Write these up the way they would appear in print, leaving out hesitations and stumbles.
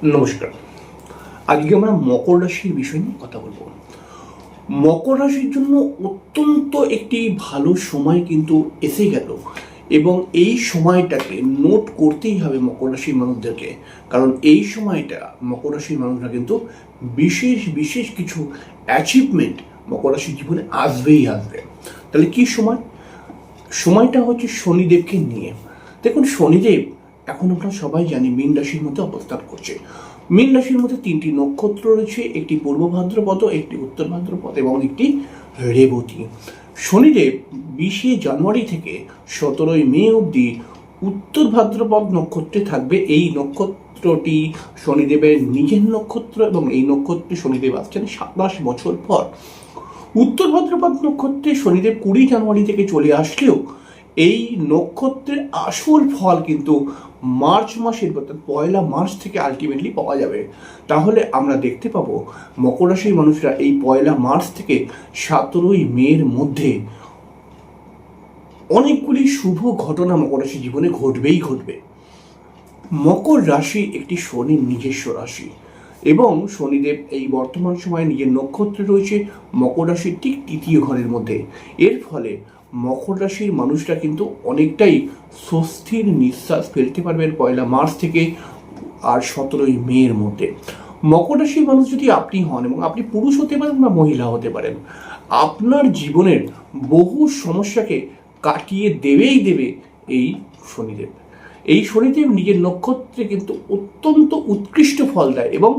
নমস্কার। আজকে আমরা মকর রাশির বিষয় নিয়ে কথা বলবো। মকর রাশির জন্য অত্যন্ত একটি ভালো সময় কিন্তু এসে গেল এবং এই সময়টাকে নোট করতেই হবে মকর রাশির মানুষদেরকে। কারণ এই সময়টা মকর রাশির মানুষরা কিন্তু বিশেষ বিশেষ কিছু অ্যাচিভমেন্ট মকর রাশির জীবনে আসবেই আসবে। তাহলে কি সময়? সময়টা হচ্ছে শনিদেবকে নিয়ে। দেখুন, শনিদেব এখন আমরা সবাই জানি মীন রাশির মধ্যে অবস্থান করছে। মীন রাশির মধ্যে তিনটি নক্ষত্র রয়েছে, একটি পূর্ব ভাদ্রপদ, একটি উত্তর ভাদ্রপদ এবং একটি রেবতী। শনিদেব 20শে জানুয়ারি থেকে 17ই মে অবধি উত্তর ভাদ্রপদ নক্ষত্রে থাকবে। এই নক্ষত্রটি শনিদেবের নিজের নক্ষত্র এবং এই নক্ষত্রে শনিদেব আসছেন 27 বছর পর। উত্তর ভাদ্রপদ নক্ষত্রে শনিদেব 20 জানুয়ারি থেকে চলে আসলেও এই নক্ষত্রের আসল ফল কিন্তু মার্চ মাসের অর্থাৎ 1 মার্চ থেকে আলটিমেটলি পাওয়া যাবে। তাহলে আমরা দেখতে পাবো মকর রাশির মানুষরা এই 1 মার্চ থেকে 17ই মের মধ্যে অনেকগুলি শুভ ঘটনা মকর রাশির জীবনে ঘটবেই ঘটবে। মকর রাশি একটি শনির নিজস্ব রাশি এবং শনিদেব এই বর্তমান সময়ে নিজের নক্ষত্রে রয়েছে মকর রাশির ঠিক তৃতীয় ঘরের মধ্যে। এর ফলে মকর রাশির মানুষরা কিন্তু অনেকটাই স্বস্তির নিঃশ্বাস ফেলতে পারবেন 1 মার্চ থেকে আর 17ই মের মধ্যে। মকর রাশির মানুষ যদি আপনি হন এবং আপনি পুরুষ হতে পারেন বা মহিলা হতে পারেন, আপনার জীবনের বহু সমস্যাকে কাটিয়ে দেবেই দেবে এই শনিদেব। এই শনিদেব নিজের নক্ষত্রে কিন্তু অত্যন্ত উৎকৃষ্ট ফল দেয় এবং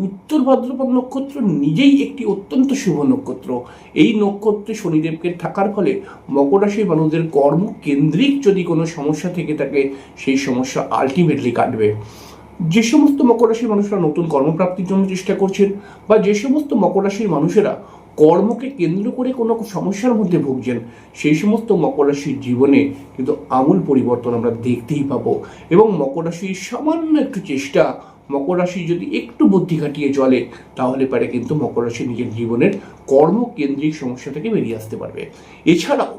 উত্তর ভাদ্রপদ নক্ষত্র নিজেই একটি অত্যন্ত শুভ নক্ষত্র। এই নক্ষত্রে শনিদেবকে থাকার ফলে মকর রাশির মানুষদের কর্মকেন্দ্রিক যদি কোনো সমস্যা থেকে থাকে সেই সমস্যা আলটিমেটলি কাটবে। যে সমস্ত মকর রাশির মানুষরা নতুন কর্মপ্রাপ্তির জন্য চেষ্টা করছেন বা যে সমস্ত মকর রাশির মানুষেরা কর্মকে কেন্দ্র করে কোনো সমস্যার মধ্যে ভুগছেন, সেই সমস্ত মকর রাশির জীবনে কিন্তু আমূল পরিবর্তন আমরা দেখতেই পাবো। এবং মকর রাশির সামান্য একটু চেষ্টা, মকর রাশি যদি একটু বুদ্ধি খাটিয়ে চলে তাহলে পারে কিন্তু মকর রাশি নিজের জীবনের কর্মকেন্দ্রিক সমস্যা থেকে বেরিয়ে আসতে পারবে। এছাড়াও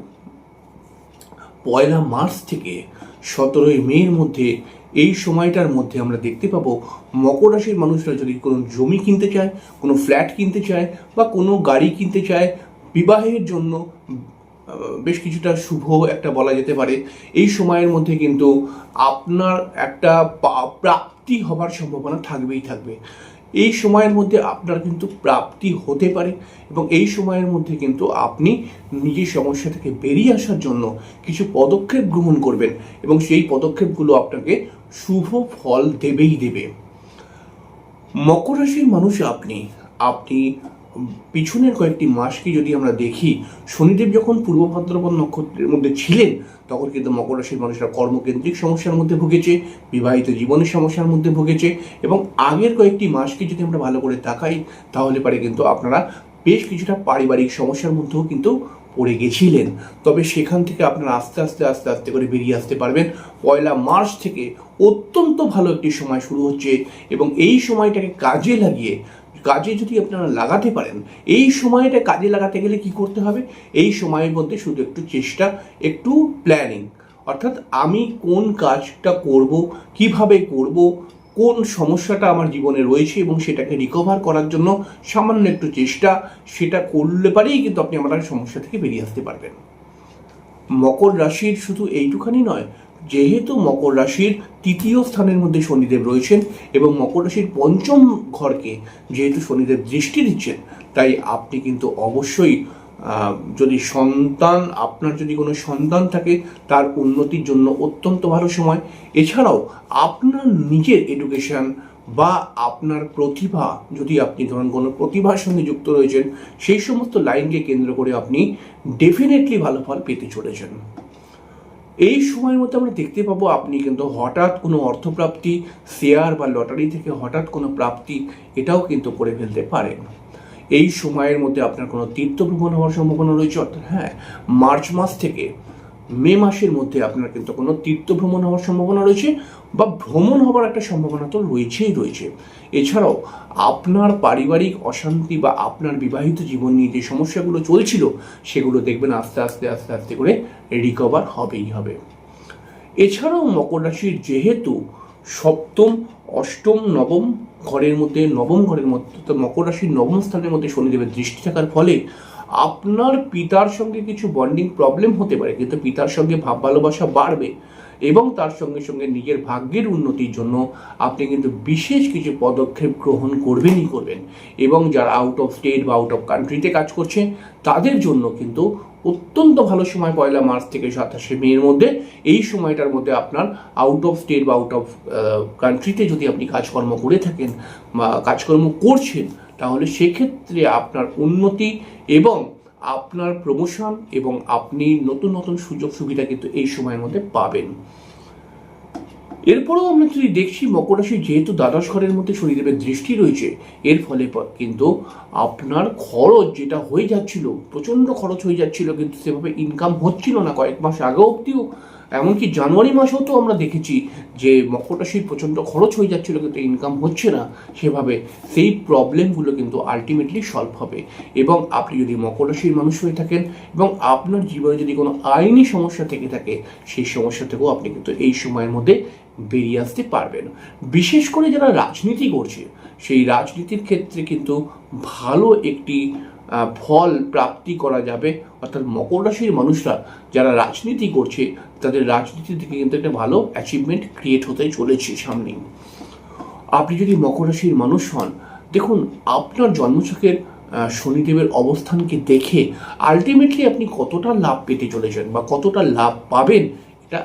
1 মার্চ থেকে 17ই মের মধ্যে এই সময়টার মধ্যে আমরা দেখতে পাবো মকর রাশির মানুষরা যদি কোনো জমি কিনতে চায়, কোনো ফ্ল্যাট কিনতে চায় বা কোনো গাড়ি কিনতে চায়, বিবাহের জন্য বেশ কিছুটা শুভ একটা বলা যেতে পারে। এই সময়ের মধ্যে কিন্তু আপনার একটা প্রাপ্তি হবার সম্ভাবনা থাকবেই থাকবে। এই সময়ের মধ্যে আপনার কিন্তু প্রাপ্তি হতে পারে এবং এই সময়ের মধ্যে কিন্তু আপনি নিজের সমস্যা থেকে বেরিয়ে আসার জন্য কিছু পদক্ষেপ গ্রহণ করবেন এবং সেই পদক্ষেপগুলো আপনাকে শুভ ফল দেবেই দেবে। মকর রাশির মানুষ আপনি পিছনের কয়েকটি মাসকে যদি আমরা দেখি, শনিদেব যখন পূর্ব ভাদ্রপদ নক্ষত্রের মধ্যে ছিলেন তখন কিন্তু মকর রাশির মানুষরা কর্মকেন্দ্রিক সমস্যার মধ্যে ভুগেছে, বিবাহিত জীবনের সমস্যার মধ্যে ভুগেছে এবং আগের কয়েকটি মাসকে যদি আমরা ভালো করে তাকাই তাহলে পারে কিন্তু আপনারা বেশ কিছুটা পারিবারিক সমস্যার মধ্যেও কিন্তু পড়ে গেছিলেন। তবে সেখান থেকে আপনারা আস্তে আস্তে আস্তে আস্তে করে বেরিয়ে আসতে পারবেন। 1 মার্চ থেকে অত্যন্ত ভালো একটি সময় শুরু হচ্ছে এবং এই সময়টাকে কাজে যদি আপনারা লাগাতে পারেন, এই সময়টা কাজে লাগাতে গেলে কি করতে হবে? এই সময়ের মধ্যে শুধু একটু চেষ্টা, একটু প্ল্যানিং, অর্থাৎ আমি কোন কাজটা করব, কিভাবে করব, কোন সমস্যাটা আমার জীবনে রয়েছে এবং সেটাকে রিকভার করার জন্য সামান্য একটু চেষ্টা, সেটা করলে পারেই কিন্তু আপনি আমার সমস্যা থেকে বেরিয়ে আসতে পারবেন। মকর রাশির শুধু এইটুখানি নয়, যেহেতু মকর রাশির তৃতীয় স্থানের মধ্যে শনিদেব রয়েছেন এবং মকর রাশির পঞ্চম ঘরকে যেহেতু শনিদেব দৃষ্টি দিচ্ছেন, তাই আপনি কিন্তু অবশ্যই আপনার যদি কোনো সন্তান থাকে তার উন্নতির জন্য অত্যন্ত ভালো সময়। এছাড়াও আপনার নিজের এডুকেশন বা আপনার প্রতিভা, যদি আপনি ধরুন কোনো প্রতিভার সঙ্গে যুক্ত রয়েছেন, সেই সমস্ত লাইনকে কেন্দ্র করে আপনি ডেফিনেটলি ভালো ফল পেতে চলেছেন। এই সময়ের মধ্যে আমরা দেখতে পাবো আপনি কিন্তু হঠাৎ কোনো অর্থপ্রাপ্তি, শেয়ার বা লটারি থেকে হঠাৎ কোনো প্রাপ্তি, এটাও কিন্তু করে ফেলতে পারেন। এই সময়ের মধ্যে আপনার কোনো তীর্থ ভ্রমণ হওয়ার সম্ভাবনা রয়েছে, অর্থাৎ মার্চ মাস থেকে মে মাসের মধ্যে আপনার কিন্তু কোনো তীর্থ ভ্রমণ হওয়ার সম্ভাবনা রয়েছে বা ভ্রমণ হওয়ার একটা সম্ভাবনা তো রয়েছে। এছাড়াও আপনার পারিবারিক অশান্তি বা আপনার বিবাহিত জীবন নিয়ে যে সমস্যাগুলো চলছিল সেগুলো দেখবেন আস্তে আস্তে আস্তে আস্তে করে রিকভার হবেই হবে। এছাড়াও মকর রাশির যেহেতু সপ্তম, অষ্টম, নবম ঘরের মধ্যে, নবম ঘরের মধ্যে, তো মকর রাশির নবম স্থানের মধ্যে শনিদেবের দৃষ্টি থাকার ফলে আপনার পিতার সঙ্গে কিছু বন্ডিং প্রবলেম হতে পারে, কিন্তু পিতার সঙ্গে ভাব ভালোবাসা বাড়বে এবং তার সঙ্গে সঙ্গে নিজের ভাগ্যের উন্নতির জন্য আপনি কিন্তু বিশেষ কিছু পদক্ষেপ গ্রহণ করবেনই করবেন। এবং যারা আউট অফ স্টেট বা আউট অফ কান্ট্রিতে কাজ করছে তাদের জন্য কিন্তু অত্যন্ত ভালো সময় 1 মার্চ থেকে 27 মের মধ্যে। এই সময়টার মধ্যে আপনার আউট অফ স্টেট বা আউট অফ কান্ট্রিতে যদি আপনি কাজকর্ম করে থাকেন বা কাজকর্ম করছেন, তাহলে সেক্ষেত্রে আপনার উন্নতি এবং আপনার প্রমোশন এবং আপনি নতুন নতুন সুযোগ সুবিধা কিন্তু এই সময়ের মধ্যে পাবেন। এরপরেও আমরা যদি দেখছি মকর রাশির যেহেতু দ্বাদশ ঘরের মধ্যে শনিদেবের দৃষ্টি রয়েছে, এর ফলে কিন্তু আপনার খরচ যেটা হয়ে যাচ্ছিল, প্রচণ্ড খরচ হয়ে যাচ্ছিল, কিন্তু সেভাবে ইনকাম হচ্ছিল না কয়েক মাস আগে অবধিও, এমনকি জানুয়ারি মাসেও তো আমরা দেখেছি যে মকর রাশির প্রচণ্ড খরচ হয়ে যাচ্ছিল কিন্তু ইনকাম হচ্ছে না সেভাবে। সেই প্রবলেমগুলো কিন্তু আলটিমেটলি সলভ হবে। এবং আপনি যদি মকর রাশির মানুষ হয়ে থাকেন এবং আপনার জীবনে যদি কোনো আইনি সমস্যা থেকে থাকে, সেই সমস্যা থেকেও আপনি কিন্তু এই সময়ের মধ্যে বেরিয়ে আসতে পারবেন। বিশেষ করে যারা রাজনীতি করছে, সেই রাজনীতির ক্ষেত্রে কিন্তু ভালো একটি ফল প্রাপ্তি করা যাবে। অর্থাৎ মকর রাশির মানুষরা যারা রাজনীতি করছে, তাদের রাজনীতি থেকে কিন্তু একটা ভালো অ্যাচিভমেন্ট ক্রিয়েট হতে চলেছে সামনেই। আপনি যদি মকর রাশির মানুষ হন, দেখুন আপনার জন্মছকের শনিদেবের অবস্থানকে দেখে আলটিমেটলি আপনি কতটা লাভ পেতে চলেছেন বা কতটা লাভ পাবেন এটা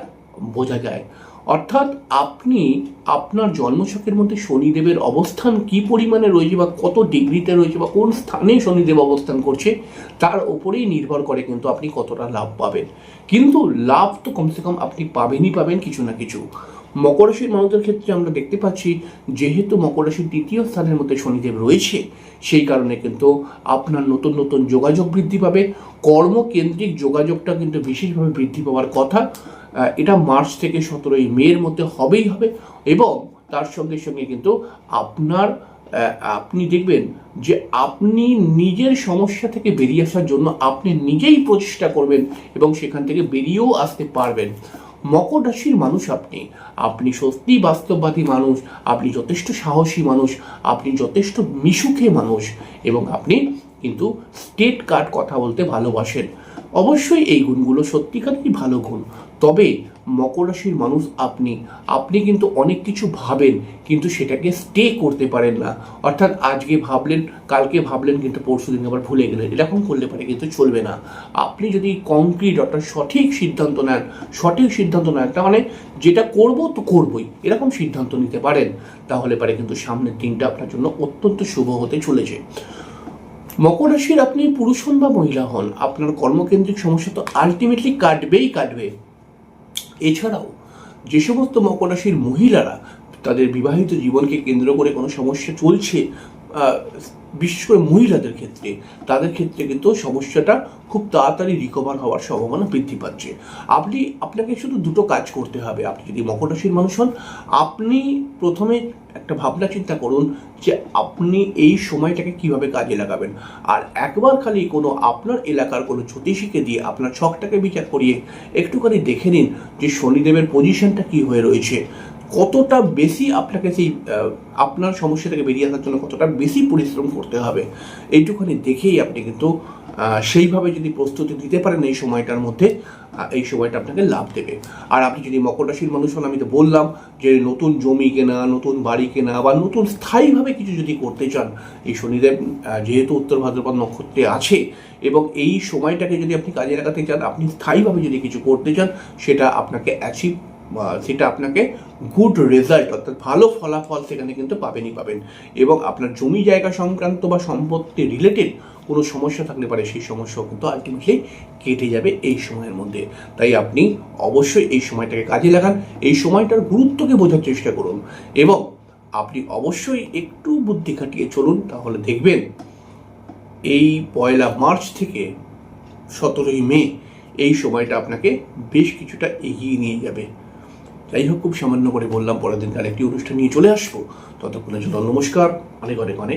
বোঝা যায়। অর্থাৎ আপনি আপনার জন্মছকের মধ্যে শনিদেবের অবস্থান কি পরিমাণে রয়েছে বা কত ডিগ্রিতে রয়েছে বা কোন স্থানে শনিদেব অবস্থান করছে, তার উপরেই নির্ভর করে কিন্তু আপনি কতটা লাভ পাবেন। কিন্তু লাভ তো কমসে কম আপনি পাবেন কিছু না কিছু। মকর রাশির মানুষদের ক্ষেত্রে আমরা দেখতে পাচ্ছি, যেহেতু মকর রাশির 3য় স্থানের মধ্যে শনিদেব রয়েছে, সেই কারণে কিন্তু আপনার নতুন নতুন যোগাযোগ বৃদ্ধি পাবে। কর্মকেন্দ্রিক যোগাযোগটা কিন্তু বিশেষভাবে বৃদ্ধি পাওয়ার কথা। এটা মার্চ থেকে 17 মের মধ্যে হবেই হবে। এবং তার সঙ্গে সঙ্গে কিন্তু আপনি দেখবেন যে আপনি নিজের সমস্যা থেকে বেরিয়ে আসার জন্য আপনি নিজেই প্রচেষ্টা করবেন এবং সেখান থেকে বেরিয়েও আসতে পারবেন। মকর রাশির মানুষ আপনি সত্যি বাস্তববাদী মানুষ, আপনি যথেষ্ট সাহসী মানুষ, আপনি যথেষ্ট মিশুকে মানুষ এবং আপনি কিন্তু স্টেট কার্ড কথা বলতে ভালোবাসেন। অবশ্যই এই গুণগুলো সত্যিকারই ভালো গুণ। তবে মকর রাশির মানুষ আপনি কিন্তু অনেক কিছু ভাবেন, কিন্তু সেটাকে স্টে করতে পারেন না। অর্থাৎ আজকে ভাবলেন, কালকে ভাবলেন, কিন্তু পরশু দিন আবার ভুলে গেলেন। এরকম করলে পারে কিন্তু চলবে না। আপনি যদি কংক্রিট অর্থাৎ সঠিক সিদ্ধান্ত নেন, তার মানে যেটা করব তো করবই, এরকম সিদ্ধান্ত নিতে পারেন, তাহলে পারে কিন্তু সামনের দিনটা আপনার জন্য অত্যন্ত শুভ হতে চলেছে। মকর রাশির আপনি পুরুষ হন বা মহিলা হন, আপনার কর্মকেন্দ্রিক সমস্যা তো আলটিমেটলি কাটবে। এছাড়াও যে সমস্ত মকর রাশির মহিলারা তাদের বিবাহিত জীবনকে কেন্দ্র করে কোনো সমস্যা চলছে, বিশেষ করে মহিলাদের ক্ষেত্রে, তাদের ক্ষেত্রে কিন্তু সমস্যাটা খুব তাড়াতাড়ি রিকভার হওয়ার সম্ভাবনা বৃদ্ধি পাচ্ছে। আপনাকে শুধু দুটো কাজ করতে হবে। আপনি যদি মকর রাশির মানুষ হন, আপনি প্রথমে একটা ভাবনা চিন্তা করুন যে আপনি এই সময়টাকে কিভাবে কাজে লাগাবেন। আর একবার খালি আপনার এলাকার কোনো জ্যোতিষীকে দিয়ে আপনার ছকটাকে বিচার করিয়ে একটুখানি দেখে নিন যে শনিদেবের পজিশনটা কি হয়ে রয়েছে, কতটা বেশি আপনাকে আপনার সমস্যা থেকে বেরিয়ে আসার জন্য কতটা বেশি পরিশ্রম করতে হবে। এইটুখানি দেখেই আপনি কিন্তু সেইভাবে যদি প্রস্তুতি দিতে পারেন এই সময়টার মধ্যে, এই সময়টা আপনাকে লাভ দেবে। আর আপনি যদি মকর রাশির মানুষ হন, আমি তো বললাম যে নতুন জমি কেনা, নতুন বাড়ি কেনা বা নতুন স্থায়ীভাবে কিছু যদি করতে চান, এই শনিদেব যেহেতু উত্তর ভাদ্রপদ নক্ষত্রে আছে এবং এই সময়টাকে যদি আপনি কাজে লাগাতে চান, আপনি স্থায়ীভাবে যদি কিছু করতে চান, সেটা আপনাকে গুড রেজাল্ট অর্থাৎ ভালো ফলাফল সেখানে কিন্তু পাবেন। এবং আপনার জমি জায়গা সংক্রান্ত বা সম্পত্তি রিলেটেড কোনো সমস্যা থাকলে পারে, সেই সমস্যাও কিন্তু আলটিমেটলি কেটে যাবে এই সময়ের মধ্যে। তাই আপনি অবশ্যই এই সময়টাকে কাজে লাগান, এই সময়টার গুরুত্বকে বোঝার চেষ্টা করুন এবং আপনি অবশ্যই একটু বুদ্ধি খাটিয়ে চলুন, তাহলে দেখবেন এই 1 মার্চ থেকে 17 মে এই সময়টা আপনাকে বেশ কিছুটা এগিয়ে নিয়ে যাবে। যাই হোক, খুব সামান্য করে বললাম, পরের দিন আরেকটি অনুষ্ঠান নিয়ে চলে আসবো। ততক্ষণের জন্য নমস্কার, অনেক